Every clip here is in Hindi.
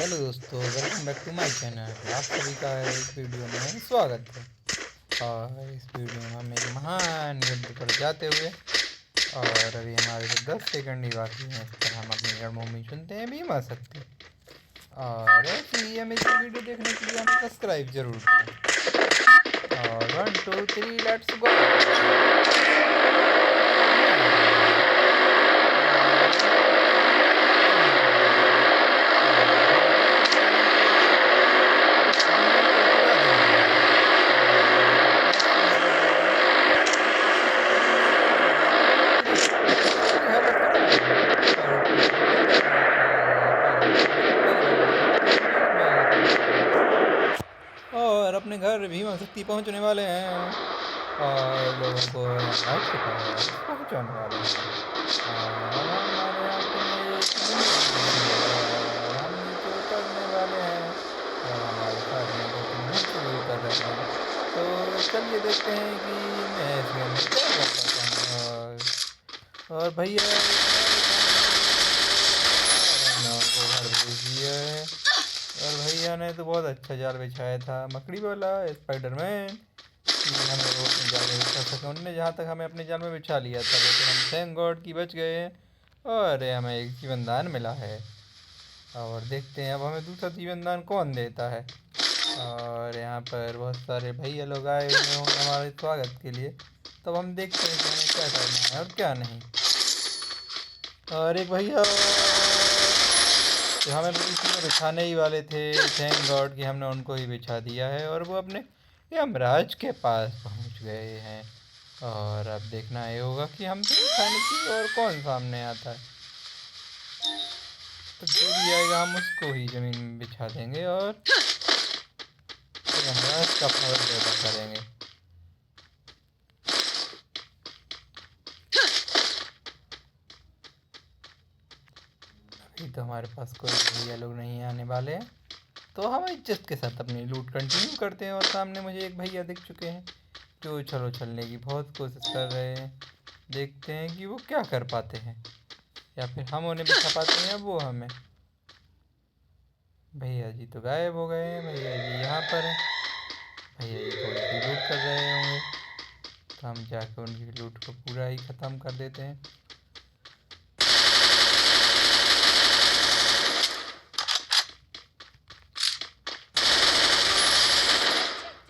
हेलो दोस्तों, welcome back to my channel. आप सभी का इस वीडियो में स्वागत है। और इस वीडियो में हम एक महान युद्ध पर जाते हुए, और अभी हमारे से 10 सेकंड ही बाकी हैं, इस पर हम अपनी रणभूमि चुनते हैं भीमा शक्ति। और ऐसे ही अमेजिंग वीडियो देखने के लिए हमें सब्सक्राइब जरूर करें। और 1 2 3 लेट्स गो। और अपने घर भीमा शक्ति पहुंचने वाले हैं और लोगों को राज के पास पहुंचाने वाले हैं। और हमारे हाथ में एक और हम नीचे उतरने वाले हैं और हमारे साथ में 2-3 घंटे भी उतर रहे हैं। तो चलिए देखते हैं कि मैं इस गेम में क्या कर पाता हूँ। और भैया को घर भेज दिया है। और भैया ने तो बहुत अच्छा जाल बिछाया था, मकड़ी वाला स्पाइडरमैन, कि हमें वो अपने जाल में बिछा सके। उनने जहाँ तक हमें अपने जाल में बिछा लिया था, लेकिन हम थैंक गॉड की बच गए हैं और हमें एक जीवन दान मिला है। और देखते हैं अब हमें दूसरा जीवन दान कौन देता है। और यहाँ पर बहुत सारे भैया लोग आए हुए होंगे हमारे स्वागत के लिए, तब हम देखते हैं कि हमें क्या करना है और क्या नहीं। और एक भैया तो हमें इसमें बिछाने ही वाले थे, थैंक गॉड कि हमने उनको ही बिछा दिया है और वो अपने यमराज के पास पहुंच गए हैं। और अब देखना ये होगा कि हम बिछाने की और कौन सामने आता है। तो जो भी आएगा हम उसको ही ज़मीन में बिछा देंगे और यमराज का फर्ज अदा करेंगे। अभी तो हमारे पास कोई भैया लोग नहीं आने वाले हैं, तो हम इज्जत के साथ अपनी लूट कंटिन्यू करते हैं। और सामने मुझे एक भैया दिख चुके हैं जो चलो चलने की बहुत कोशिश कर रहे हैं। देखते हैं कि वो क्या कर पाते हैं, या फिर हम उन्हें बिठा पाते हैं या वो हमें। भैया जी तो गायब हो गए हैं, भैया जी यहाँ पर हैं। भैया जी थोड़ी सी लूट कर रहे होंगे, तो हम जाकर उनकी लूट को पूरा ही ख़त्म कर देते हैं।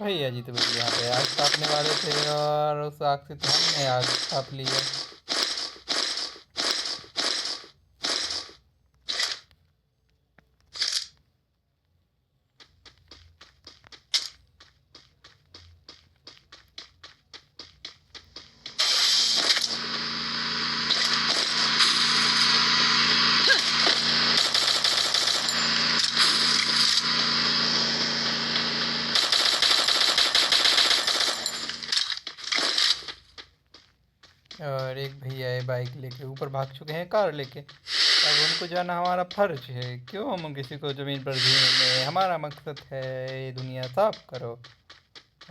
भैया जी तो बस यहाँ पे आग तापने वाले थे और उस आग से तो हमने आग ताप ली है। और एक भैया है बाइक लेके ऊपर भाग चुके हैं, कार लेके। अब उनको जाना हमारा फर्ज है, क्यों हम किसी को ज़मीन पर जीने, हमारा मकसद है ये दुनिया साफ करो।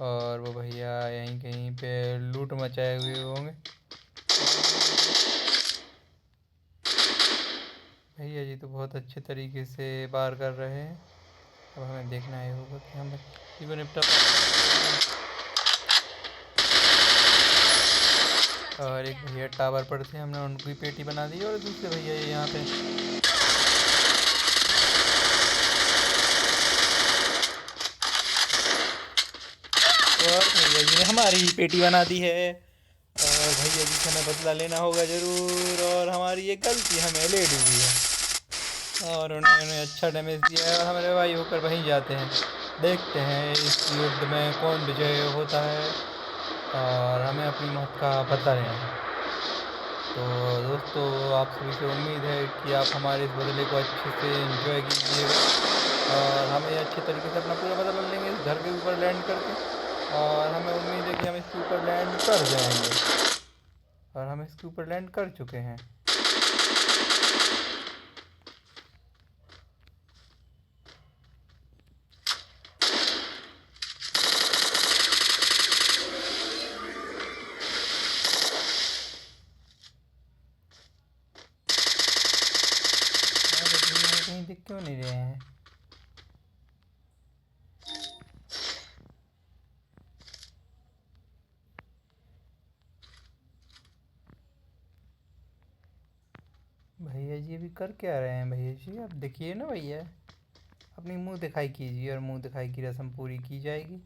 और वो भैया यहीं कहीं पे लूट मचाए हुए होंगे। भैया जी तो बहुत अच्छे तरीके से बार कर रहे हैं। अब हमें देखना ही होगा कि हम इसी को निपटा। और एक भैया टावर पर थे, हमने उनकी पेटी बना दी। और दूसरे भैया ये यहाँ पे और भैया जी ने हमारी पेटी बना दी है। और भैया जी से हमें बदला लेना होगा ज़रूर, और हमारी ये गलती हमें ले डूबी है और उन्होंने अच्छा डैमेज दिया है। और हम रिवाइव होकर वहीं जाते हैं, देखते हैं इस युद्ध में कौन विजय होता है और हमें अपनी मौत का बदला लेना है। तो दोस्तों, आप सभी से उम्मीद है कि आप हमारे इस बदले को अच्छे से एंजॉय कीजिएगा और हमें अच्छे तरीके से अपना पूरा बदला लेंगे इस घर के ऊपर लैंड करके। और हमें उम्मीद है कि हम इसके ऊपर लैंड कर जाएंगे, और हम इसके ऊपर लैंड कर चुके हैं। कहीं दिख क्यों नहीं रहे हैं? जी अभी कर क्या रहे हैं भैया जी? आप देखिए ना भैया, अपनी मुंह दिखाई कीजिए और मुंह दिखाई की रस्म पूरी की जाएगी।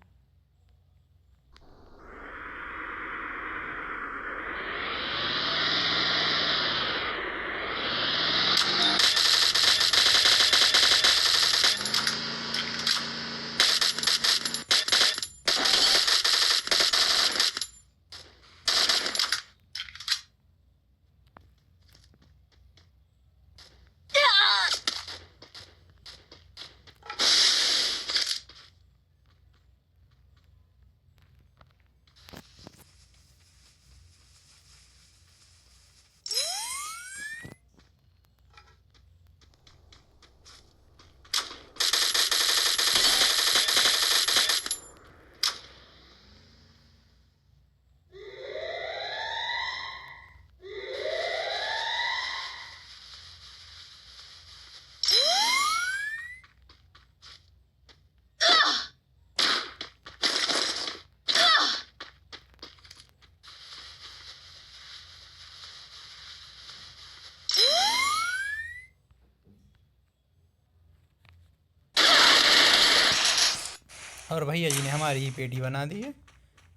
और भैया जी ने हमारी ही पेटी बना दी है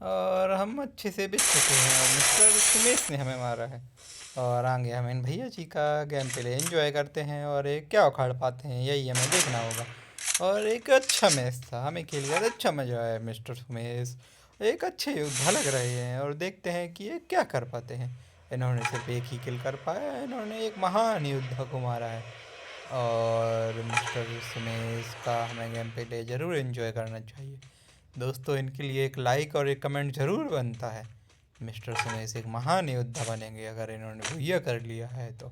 और हम अच्छे से बिक चुके हैं और मिस्टर सुमेश ने हमें मारा है। और आगे हम इन भैया जी का गेम प्ले एंजॉय करते हैं और एक क्या उखाड़ पाते हैं, यही हमें देखना होगा। और एक अच्छा मैच था, हमें खेल कर अच्छा मज़ा आया। मिस्टर सुमेश एक अच्छे योद्धा लग रहे हैं और देखते हैं कि ये क्या कर पाते हैं। इन्होंने सिर्फ एक ही किल कर पाया, इन्होंने एक महान योद्धा को मारा है। और मिस्टर सुमेश का हमें गेम प्ले ज़रूर एंजॉय करना चाहिए दोस्तों। इनके लिए एक लाइक और एक कमेंट ज़रूर बनता है। मिस्टर सुमेश एक महान योद्धा बनेंगे अगर इन्होंने भैया कर लिया है तो।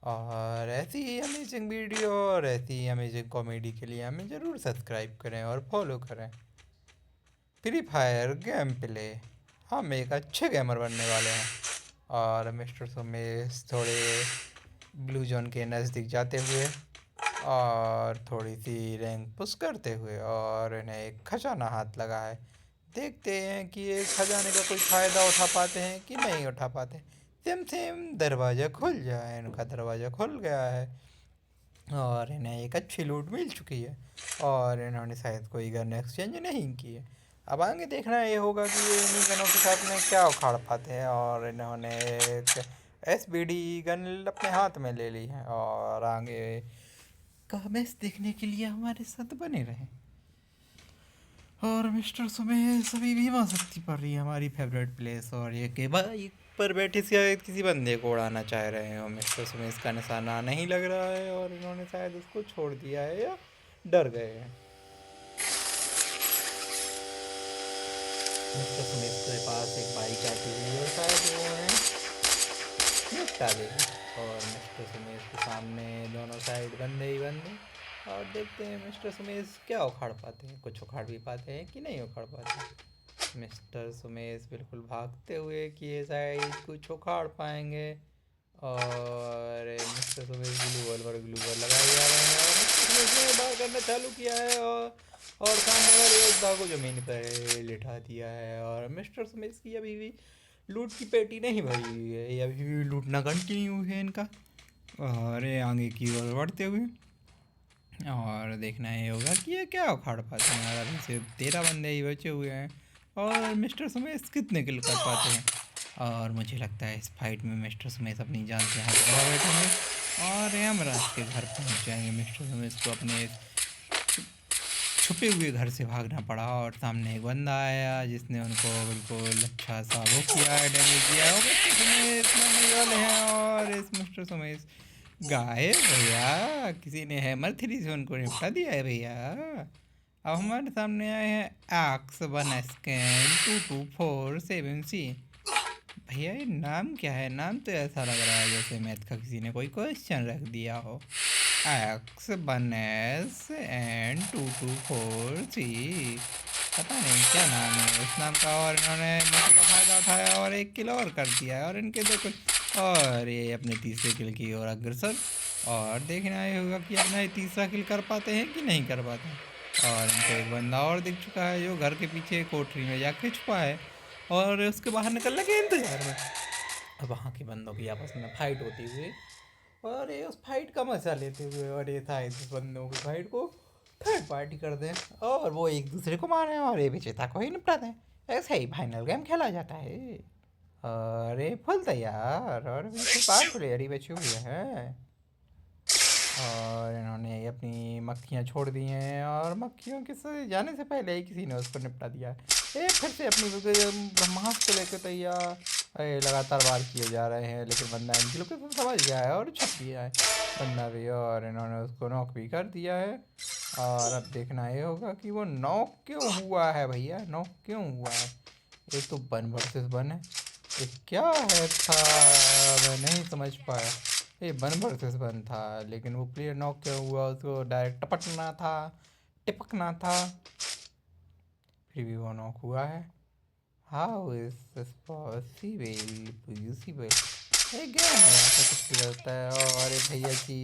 और ऐसी ही अमेजिंग वीडियो और ऐसी ही अमेजिंग कॉमेडी के लिए हमें ज़रूर सब्सक्राइब करें और फॉलो करें। फ्री फायर गेम प्ले, हम एक अच्छे गेमर बनने वाले हैं। और मिस्टर सुमेश थोड़े ब्लू जोन के नज़दीक जाते हुए और थोड़ी सी रैंक पुश करते हुए और इन्हें एक खजाना हाथ लगा है। देखते हैं कि ये खजाने का कोई फ़ायदा उठा पाते हैं कि नहीं उठा पाते। सेम सेम दरवाज़ा खुल जाए, इनका दरवाज़ा खुल गया है और इन्हें एक अच्छी लूट मिल चुकी है। और इन्होंने शायद कोई गन एक्सचेंज नहीं की है। अब आगे देखना ये होगा कि ये इन्हीं गनों के साथ में क्या उखाड़ पाते हैं। और इन्होंने एक SBD गन अपने हाथ में ले ली है और आगे का मैच देखने के लिए हमारे साथ बने रहें। और मिस्टर सुमेश अभी भीमा शक्ति पड़ रही है, हमारी फेवरेट प्लेस। और ये के बाइक पर बैठे शायद किसी बंदे को उड़ाना चाह रहे हैं और मिस्टर सुमेश का निशाना नहीं लग रहा है और इन्होंने शायद उसको छोड़ दिया है या डर गए हैं। मिस्टर सुमेश के पास एक बाइक आती हुई और शायद वो उन्हें निपटा देगी। और मिस्टर सुमेश के सामने दोनों साइड बंदे ही बंदे। और देखते हैं मिस्टर सुमेश क्या उखाड़ पाते हैं, कुछ उखाड़ भी पाते हैं कि नहीं उखाड़ पाते। मिस्टर सुमेश बिल्कुल भागते हुए कि ये शायद कुछ उखाड़ पाएंगे। और मिस्टर सुमेश ग्लू वॉल पर ग्लू वॉल लगाए जा रहे हैं और मिस्टर सुमेश ने बार करना चालू किया है और सामने वाले योद्धा को ज़मीन पर लिटा दिया है। और मिस्टर सुमेश की अभी भी लूट की पेटी नहीं भरी हुई है, ये अभी भी लूटना कंटिन्यू है इनका। और ये आगे की ओर बढ़ते हुए और देखना ये होगा कि ये क्या उखाड़ पाते हैं। और अभी सिर्फ 13 बंदे ही बचे हुए हैं और मिस्टर सुमेश कितने किल कर पाते हैं। और मुझे लगता है इस फाइट में मिस्टर सुमेश अपनी जान से हाथ लगा बैठेंगे और यमराज के घर पहुंच जाएंगे। मिस्टर सुमेश को अपने छुपे हुए घर से भागना पड़ा और सामने एक बंदा आया जिसने उनको बिल्कुल अच्छा सा वो किया है, डैमेज दिया है। और मिस्टर सुमेश मरने वाले हैं और इस मिस्टर सुमेश गायब भैया, किसी ने हैमर 3 से उनको निपटा दिया है भैया। अब हमारे सामने आए हैं AX1SCAN-224-7C। भैया ये नाम क्या है? नाम तो ऐसा लग रहा है जैसे मैथ का किसी ने कोई क्वेश्चन रख दिया हो। AX1SCAN-224C, पता नहीं क्या नाम है इस नाम का। और इन्होंने मौके का फ़ायदा उठाया और एक किल और कर दिया है। और इनके देखो और ये अपने तीसरे किल की ओर अग्रसर। और देखना ये होगा कि अपना ये तीसरा किल कर पाते हैं कि नहीं कर पाते हैं। और इनको एक बंदा और दिख चुका है जो घर के पीछे कोठरी में जाके छुपा है और उसके बाहर निकलने के इंतजार में। अब वहाँ के बंदों की आपस में फाइट होती हुई और ये उस फाइट का मजा लेते हुए और ये था इस बंदों की फाइट को थर्ड पार्टी कर दें और वो एक दूसरे को मारें और ये विजेता को ही निपटा दें। ऐसे ही फाइनल गेम खेला जाता है। अरे फुल तैयार और बिल्कुल 5 प्लेयर ही बचे हुए हैं और इन्होंने अपनी मक्खियाँ छोड़ दी हैं और मक्खियों के से जाने से पहले ही किसी ने उसको निपटा दिया है। ये फिर से अपनी ब्रह्मास्त्र को लेकर तैयार लगातार वार किए जा रहे हैं, लेकिन बंदा इनकी लोकेशन समझ गया है और छप गया है बंदा भी, और इन्होंने उसको नॉक भी कर दिया है। और अब देखना ये होगा कि वो नॉक क्यों हुआ है भैया, नॉक क्यों हुआ है। एक तो 1 वर्सेस 1 है, ये क्या है था, मैं नहीं समझ पाया। ये 1 वर्सेस 1 था, लेकिन वो प्लेयर नॉक क्यों हुआ, उसको डायरेक्ट टपकना था, टिपकना था, फिर भी वो नॉक हुआ है। How is this possible. ये गेम है, ऐसा कुछ भी रहता है। और ये भैया जी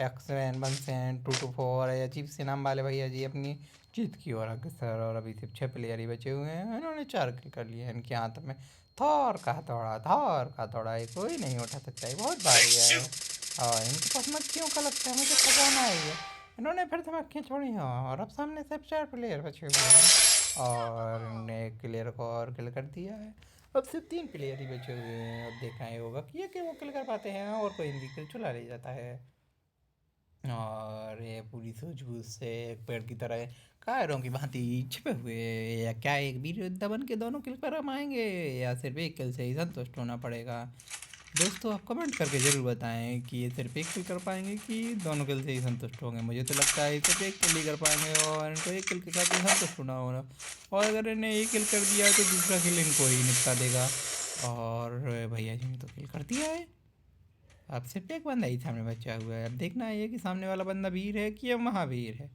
X1 2 to 4 अजीब से नाम वाले भैया जी अपनी जीत की ओर अग्रसर, और अभी सिर्फ 6 प्लेयर ही बचे हुए हैं। इन्होंने 4 किल कर लिए हैं। इनके हाथ में थॉर का दौड़ा ये कोई नहीं उठा सकता, ये बहुत भारी है और इनके पास मक्खियों का लगता है, मुझे खजाना है ये। इन्होंने फिर से मक्खियाँ छोड़ी हैं और अब सामने सिर्फ 4 प्लेयर बचे हुए हैं और इन्होंने एक प्लेयर को और किल कर दिया है। अब सिर्फ 3 प्लेयर ही बचे हुए हैं। अब देखना ये होगा कि ये कि वो किल कर पाते हैं और कोई इनकी किल चुरा ले जाता है। और ये पूरी सूझबूझ से एक पेड़ की तरह कायरों की भांति छिपे हुए, या क्या एक वीर योद्धा बन के दोनों किल कर आएंगे या सिर्फ एक किल से ही संतुष्ट होना पड़ेगा। दोस्तों आप कमेंट करके ज़रूर बताएं कि ये सिर्फ एक किल कर पाएंगे कि दोनों किल से ही संतुष्ट होंगे। मुझे तो लगता है सिर्फ एक किल ही कर पाएंगे और इनको एक किल के साथ ही संतुष्ट होना होगा, और अगर इन्हें एक किल कर दिया तो दूसरा किल इनको ही निपटा देगा। और भैया जी ने तो किल कर दिया है, अब सिर्फ एक बंदा ही सामने बचा हुआ है। अब देखना है कि सामने वाला बंदा वीर है कि महावीर है।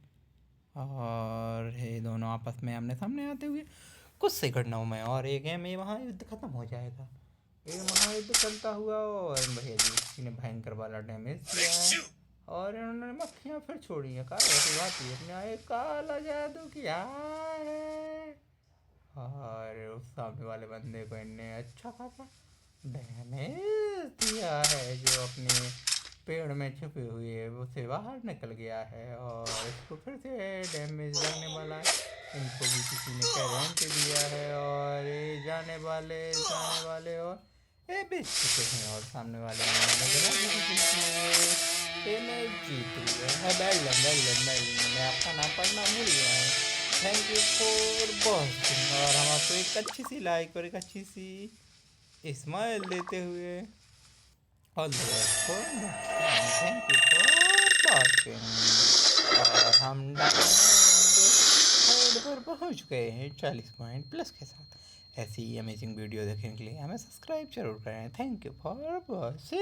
और ये दोनों आपस में आमने सामने आते हुए कुछ सेकंडों में और ये गेम ये महायुद्ध खत्म हो जाएगा। ये महायुद्ध चलता हुआ और भैया जी किसी ने भयंकर वाला डैमेज किया है और इन्होंने मक्खियाँ फिर छोड़ी हैं। कहा ऐसी बात ही अपने आए काला जादू किया है और उस सामने वाले बंदे को इनने अच्छा खासा डैमेज दिया है, जो अपने पेड़ में छुपे हुए है वो से बाहर निकल गया है और इसको फिर से डैमेज लगने वाला है। इनको भी किसी ने करंट दिया है और ये जाने वाले और ये बेच चुके हैं और सामने वाले मैं जीत लिया है। मैं आपका नाम पढ़ना भूल गया हूँ। थैंक यू फॉर वॉचिंग, और हम आपको एक अच्छी सी लाइक और एक अच्छी सी स्माइल देते हुए all the best for thank you for watching. और हम थर्ड पर पहुँच गए हैं 40 पॉइंट प्लस के साथ। ऐसी ही अमेजिंग वीडियो देखने के लिए हमें सब्सक्राइब जरूर करें। Thank you for watching.